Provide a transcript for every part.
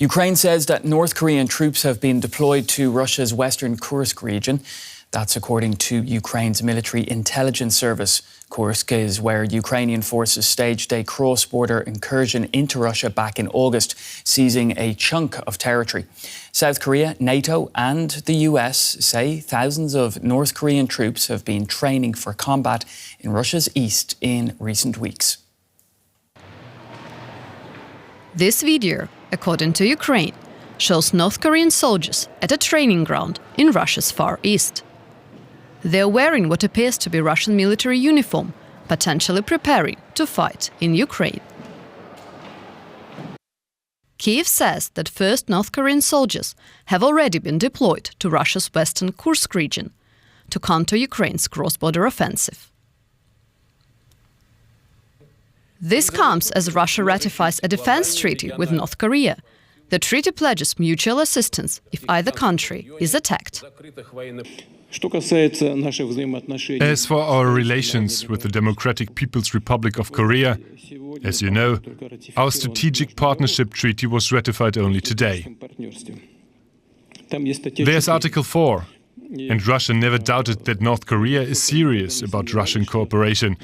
Ukraine says that North Korean troops have been deployed to Russia's western Kursk region. That's according to Ukraine's military intelligence service. Kursk is where Ukrainian forces staged a cross-border incursion into Russia back in August, seizing a chunk of territory. South Korea, NATO and the US say thousands of North Korean troops have been training for combat in Russia's east in recent weeks. This video, according to Ukraine, shows North Korean soldiers at a training ground in Russia's far east. They are wearing what appears to be Russian military uniform, potentially preparing to fight in Ukraine. Kyiv says that first North Korean soldiers have already been deployed to Russia's western Kursk region to counter Ukraine's cross-border offensive. This comes as Russia ratifies a defense treaty with North Korea. The treaty pledges mutual assistance if either country is attacked. As for our relations with the Democratic People's Republic of Korea, as you know, our strategic partnership treaty was ratified only today. There's Article 4, and Russia never doubted that North Korea is serious about Russian cooperation.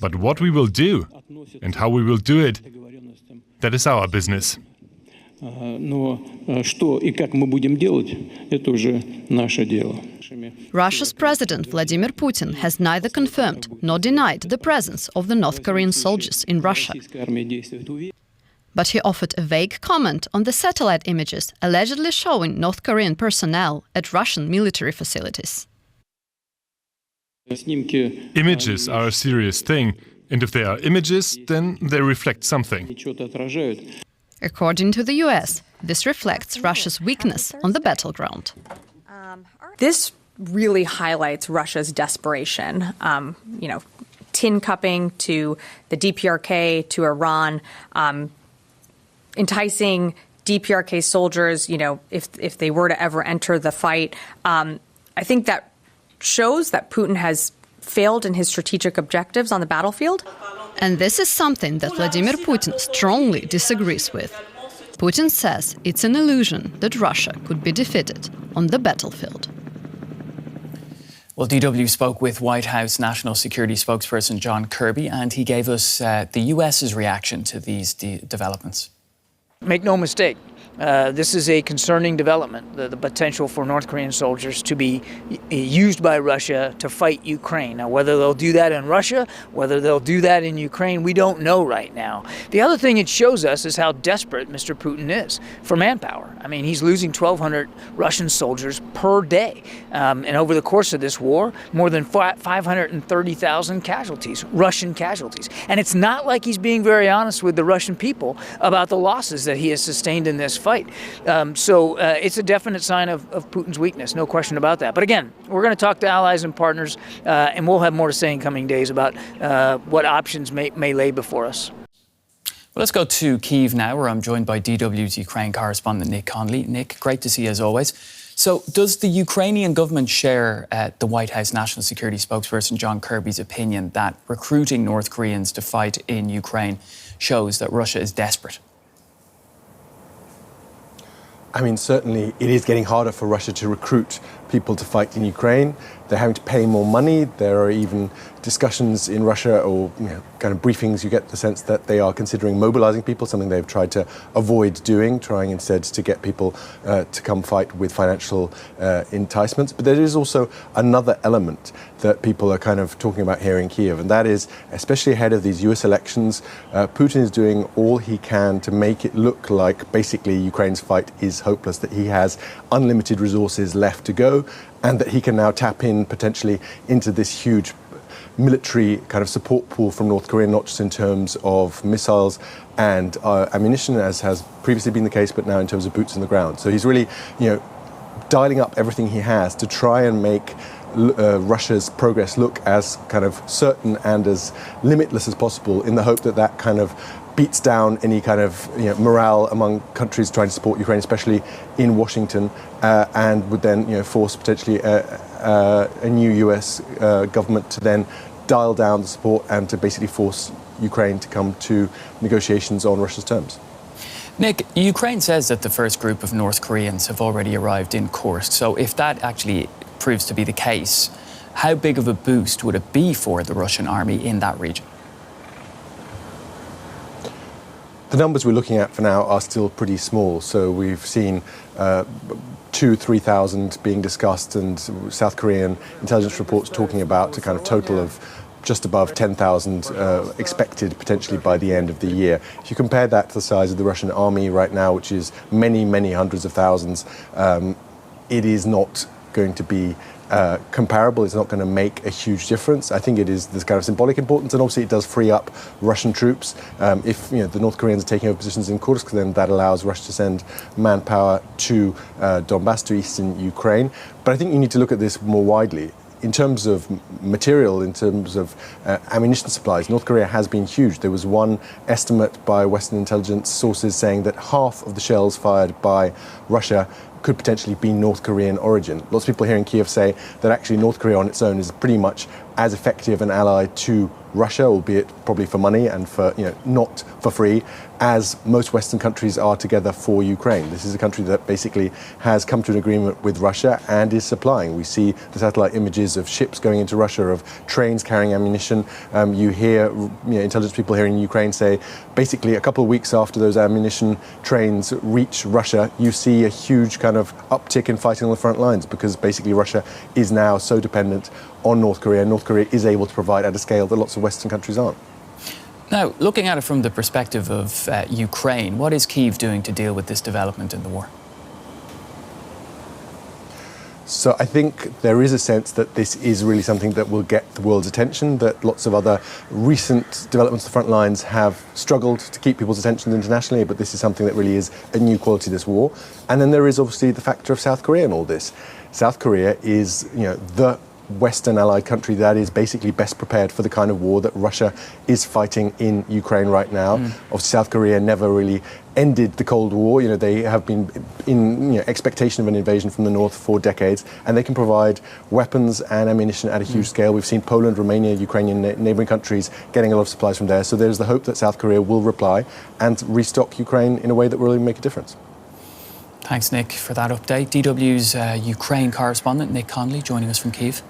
But what we will do and how we will do it, that is our business. Russia's President Vladimir Putin has neither confirmed nor denied the presence of the North Korean soldiers in Russia. But he offered a vague comment on the satellite images allegedly showing North Korean personnel at Russian military facilities. Images are a serious thing, and if they are images, then they reflect something. According to the US, this reflects Russia's weakness on the battleground. This really highlights Russia's desperation. Tin cupping to the DPRK, to Iran, enticing DPRK soldiers, if they were to ever enter the fight. I think that shows that Putin has failed in his strategic objectives on the battlefield. And this is something that Vladimir Putin strongly disagrees with. Putin says it's an illusion that Russia could be defeated on the battlefield. Well, DW spoke with White House National Security spokesperson John Kirby, and he gave us the US's reaction to these developments. Make no mistake, this is a concerning development, the potential for North Korean soldiers to be used by Russia to fight Ukraine. Now, whether they'll do that in Russia, whether they'll do that in Ukraine, we don't know right now. The other thing it shows us is how desperate Mr. Putin is for manpower. I mean, he's losing 1,200 Russian soldiers per day. And over the course of this war, more than 530,000 casualties, Russian casualties. And it's not like he's being very honest with the Russian people about the losses that he has sustained in this fight. So it's a definite sign of Putin's weakness, no question about that. But again, we're going to talk to allies and partners, and we'll have more to say in coming days about what options may lay before us. Well, let's go to Kyiv now, where I'm joined by DW's Ukraine correspondent Nick Conley. Nick, great to see you as always. So does the Ukrainian government share the White House National Security spokesperson John Kirby's opinion that recruiting North Koreans to fight in Ukraine shows that Russia is desperate? I mean, certainly it is getting harder for Russia to recruit people to fight in Ukraine. They're having to pay more money. There are even discussions in Russia, or kind of briefings, you get the sense that they are considering mobilizing people, something they've tried to avoid doing, trying instead to get people to come fight with financial enticements. But there is also another element that people are kind of talking about here in Kyiv, and that is, especially ahead of these US elections, Putin is doing all he can to make it look like basically Ukraine's fight is hopeless, that he has unlimited resources left to go, and that he can now tap in potentially into this huge military kind of support pool from North Korea, not just in terms of missiles and ammunition, as has previously been the case, but now in terms of boots on the ground. So he's really, dialing up everything he has to try and make Russia's progress look as kind of certain and as limitless as possible, in the hope that that kind of beats down any kind of morale among countries trying to support Ukraine, especially in Washington, and would then force potentially a new US government to then dial down the support and to basically force Ukraine to come to negotiations on Russia's terms. Nick, Ukraine says that the first group of North Koreans have already arrived in Kursk. So if that actually proves to be the case, how big of a boost would it be for the Russian army in that region? The numbers we're looking at for now are still pretty small. So we've seen 2,000-3,000 being discussed, and South Korean intelligence reports talking about a kind of total of just above 10,000 expected potentially by the end of the year. If you compare that to the size of the Russian army right now, which is many, many hundreds of thousands, it is not going to be comparable. It's not going to make a huge difference. I think it is this kind of symbolic importance, and obviously it does free up Russian troops. If the North Koreans are taking over positions in Kursk, then that allows Russia to send manpower to Donbass, to eastern Ukraine. But I think you need to look at this more widely. In terms of material, in terms of ammunition supplies, North Korea has been huge. There was one estimate by Western intelligence sources saying that half of the shells fired by Russia could potentially be North Korean origin. Lots of people here in Kiev say that actually North Korea on its own is pretty much as effective an ally to Russia, albeit probably for money and for not for free, as most Western countries are together for Ukraine. This is a country that basically has come to an agreement with Russia and is supplying. We see the satellite images of ships going into Russia, of trains carrying ammunition. You hear intelligence people here in Ukraine say basically a couple of weeks after those ammunition trains reach Russia, you see a huge kind of uptick in fighting on the front lines, because basically Russia is now so dependent on North Korea. North Korea is able to provide at a scale that lots of Western countries aren't. Now, looking at it from the perspective of Ukraine, what is Kyiv doing to deal with this development in the war? So I think there is a sense that this is really something that will get the world's attention, that lots of other recent developments on the front lines have struggled to keep people's attention internationally, but this is something that really is a new quality to this war. And then there is obviously the factor of South Korea in all this. South Korea is, the Western allied country that is basically best prepared for the kind of war that Russia is fighting in Ukraine right now. Obviously, South Korea never really ended the Cold War. They have been in expectation of an invasion from the north for decades, and they can provide weapons and ammunition at a huge scale. We've seen Poland, Romania, Ukrainian neighboring countries getting a lot of supplies from there. So there's the hope that South Korea will reply and restock Ukraine in a way that will really make a difference. Thanks, Nick, for that update. DW's Ukraine correspondent, Nick Connolly, joining us from Kyiv.